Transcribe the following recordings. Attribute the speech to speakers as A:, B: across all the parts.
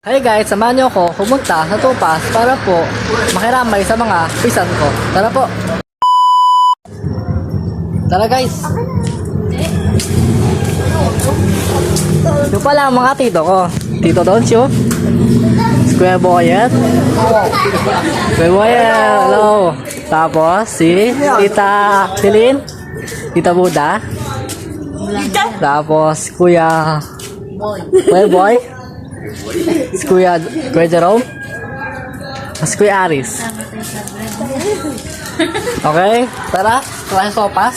A: Hey guys, samahan niyo ako pumunta sa Topas para po makiramay sa mga pisan ko. Tara po! Tara guys! Ito pala ang mga tito ko. Tito Doncio, Square Boyet, Square Boyet, hello! Tapos si Tita Celine, Tita Buda, tapos Kuya Boy, si Kuya Jerome, si Kuya Aris. Okay, tara, tara sa Topas.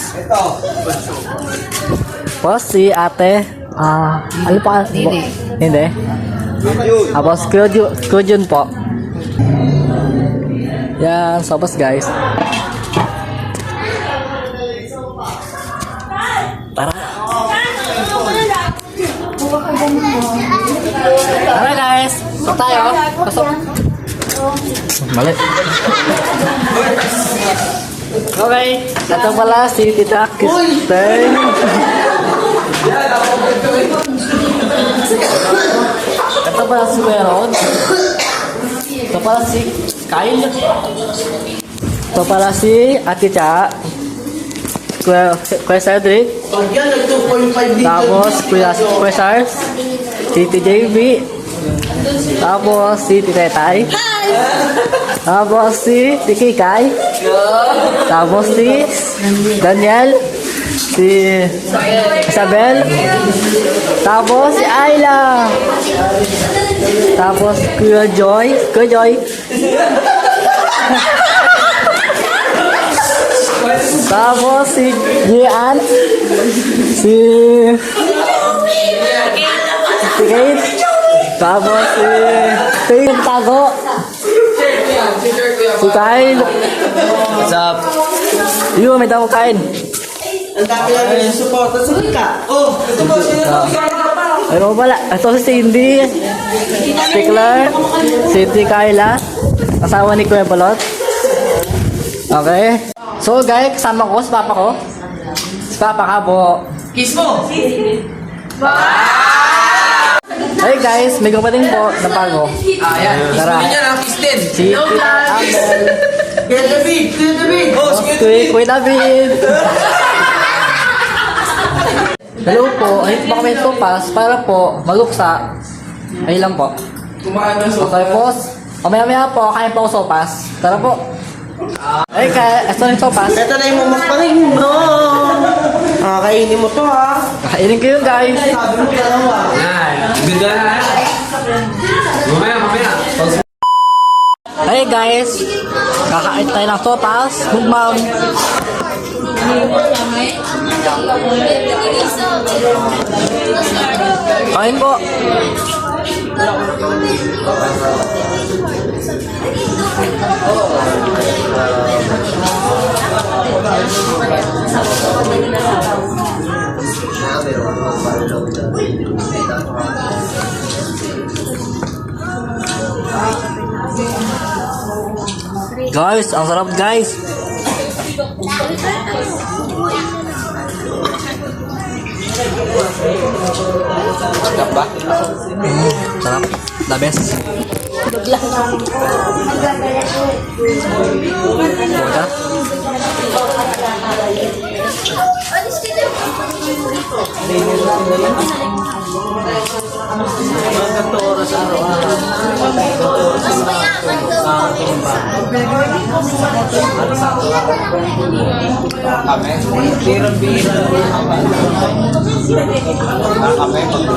A: Tapos si ate, ano pa? Hindi. Tapos Kuya Jun po. Yan, Topas guys. Tara. Tara guys, pasok tayo. Pasok. Mali. Okay, ito pala si Tita Kristen. Ito pala si Meron. Ito pala si Kyle. Ito pala si Ate Cha. Kuya Cedric. Tapos Kuya Sars. Titi JB. Tapos si Titetay. Tapos si Tikikay. Tapos si Daniel. Si Isabel. Tapos si Ayla. Tapos Kuya Joy. Kuya Joy. Tapos si Gian. Si Kate. Tapos si Tago. Si Kyle. What's up? Yun, may tawag kain.
B: Ang dami lang yung support. Saan ka? Oh, ito po.
A: Ano pala? Ito si Cindy. Stickler. Si Kyla. Asawa ni Kuya Balot. Okay. So guys, kasama ko, si Papa ko. Si Papa ka po.
B: Kiss mo!
A: Hey guys, may kapating po na bago.
B: Yan.
A: Tara.
B: Kiss mo niya, kiss din.
A: Si Tita Amel.
B: Kuya David! Kuya David! Oh, si
A: Kuya David. Hello po, ay po kami Topas para po maluksa. Ay lang po.
B: Kumain ng sopa.
A: Okay po. Mamaya po, kain po ako sopas. Tara po. Ay kaya, ito yung sopas.
B: Ito na yung mamapaling mo. Kainin mo to ha.
A: Kainin ko yun guys.
B: Sabi mo dalawa.
C: Ganda na. Mamaya.
A: Hey guys, kakain tayo ng sopas. Mugmam. Kain po. Guys, ang sarap guys.
C: Sarap ba?
A: Sarap. The best. Boda.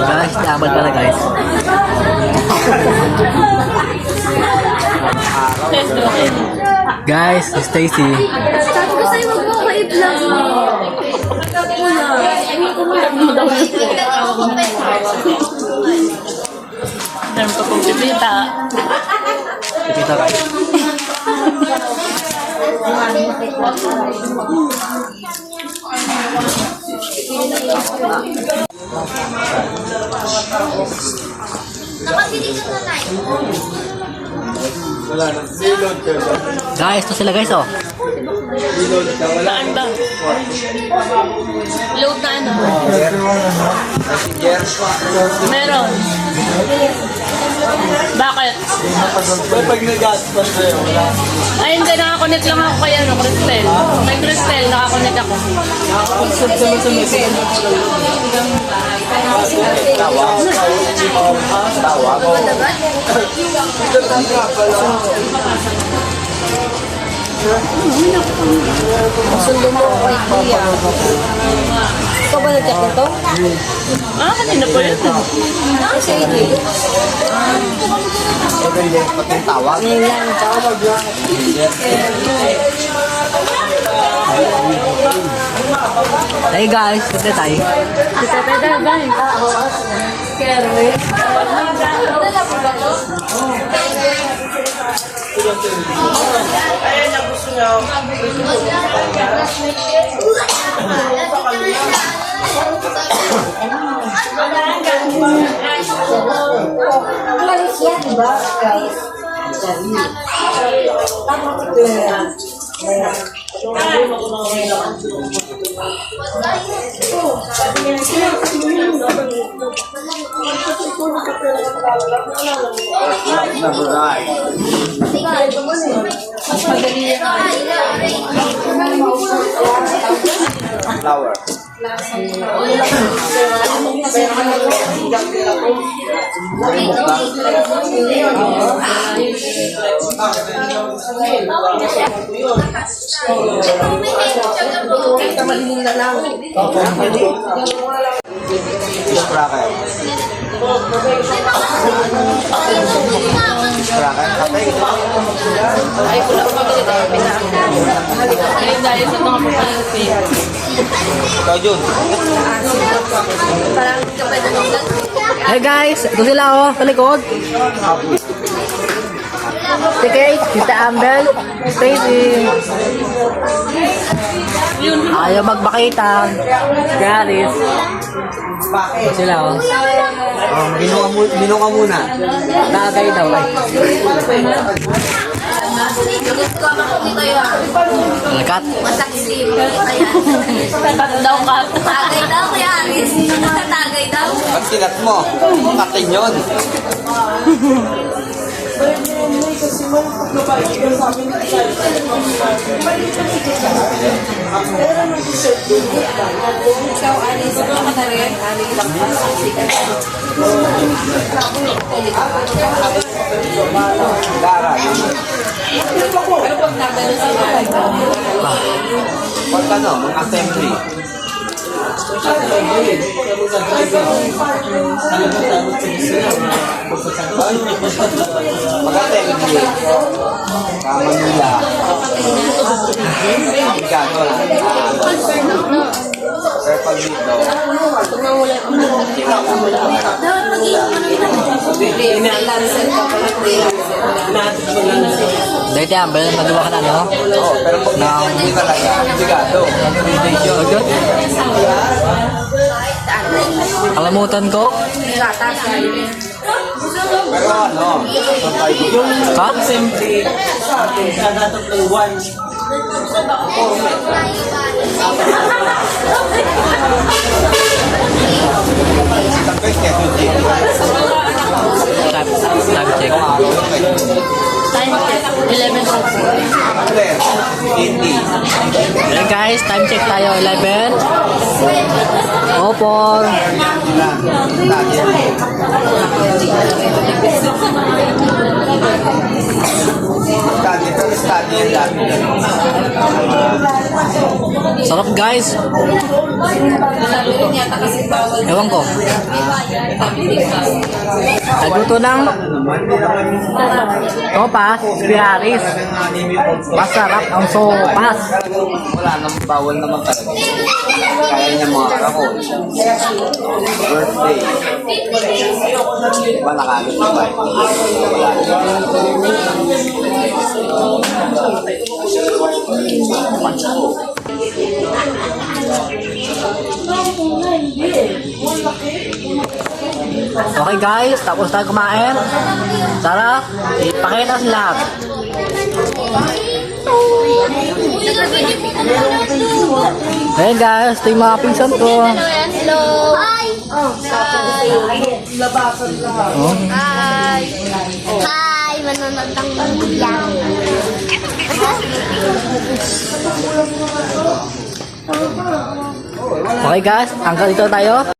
A: Guys, tamad pala guys. Guys, Stacy.
D: Sabi ko sa'yo, huwag mo ako i-vlog mo.
E: Meron pa pong pipita.
A: Pipita guys.
D: Nakabili ka na live.
A: Guys, ito sila guys oh.
E: Saan ba? Load na ano? Meron. Bakit?
C: Pag nag-gaspas na yun, wala.
E: Ay, hindi. Nakakonect lang ako kay ano, Cristel. May Cristel, nakakonect ako.
D: Sundo mo ako kay Kuya. Ikaw ba nag-check ito?
E: Ah, kanina po yun.
D: Kasi hindi. Ngayon lang, tawag lang.
A: Hey guys, punta tayo.
E: Kita tayo, guys.
D: Kerwin.
B: Ayan ang gusto nyo.
D: Malis yan, diba?
C: Flower.
B: Malinin na lang.
C: Fish cracker. Fish cracker. Patay.
E: Ay, wala ko mabili tayo. Ay, dahil sa mga papalit.
C: Ikaw, Jun.
D: Parang hindi ka pwede nung
A: Hey guys, ito sila oh, sa likod. Si Kate, si Ambel, Stacy. Ayaw magbakita. Garis. Ito sila oh.
C: Minong ka muna.
A: Tagay daw ay.
D: Gusto ko makikita yun.
A: Lakat.
D: Mataksim. Ayan.
E: Ba't daw ka?
D: Tagay daw, Kuya Aris. Tagay daw.
C: Pag silat mo, katin yun.
D: Ikaw, Aris. Ano ka na rin? Aris lang pa.
C: Dara.
D: Pero pag nagano sila,
C: Pag ano, assembly. Mag-assembly. Kama nila. Gano lang. Pero pag dito,
A: Dahil si Ambel, magawa ka na no?
C: oo, pero pag hindi talaga, sigado. Pag-presentation.
A: Kalamutan ko.
C: Pero ano, yung
A: Ha?
C: assembly, kagatot ng one. Tapos schedule check.
A: Time check.
E: Time check. 11 o'clock.
C: Clear. 80.
A: Ayan guys, time check tayo. 11. Opo.
C: Study, pero study yung dati.
A: Sarap guys. Ewan ko. Nagluto ng sopas, biharis. Masarap ang sopas.
C: Wala namang bawal naman talaga. Kaya niya mga karakol. Birthday. Diba nakalit na ba? Wala.
A: Okay guys, tapos tayo kumain. Sarap. Ipakita sa lahat. Ayan guys, ito yung mga pinsan ko.
D: Hello. Hi. Hi.
B: labasan lahat.
A: Oh.
D: Hi! Hi! Manonood ng yan.
A: Okay guys, hanggang dito tayo.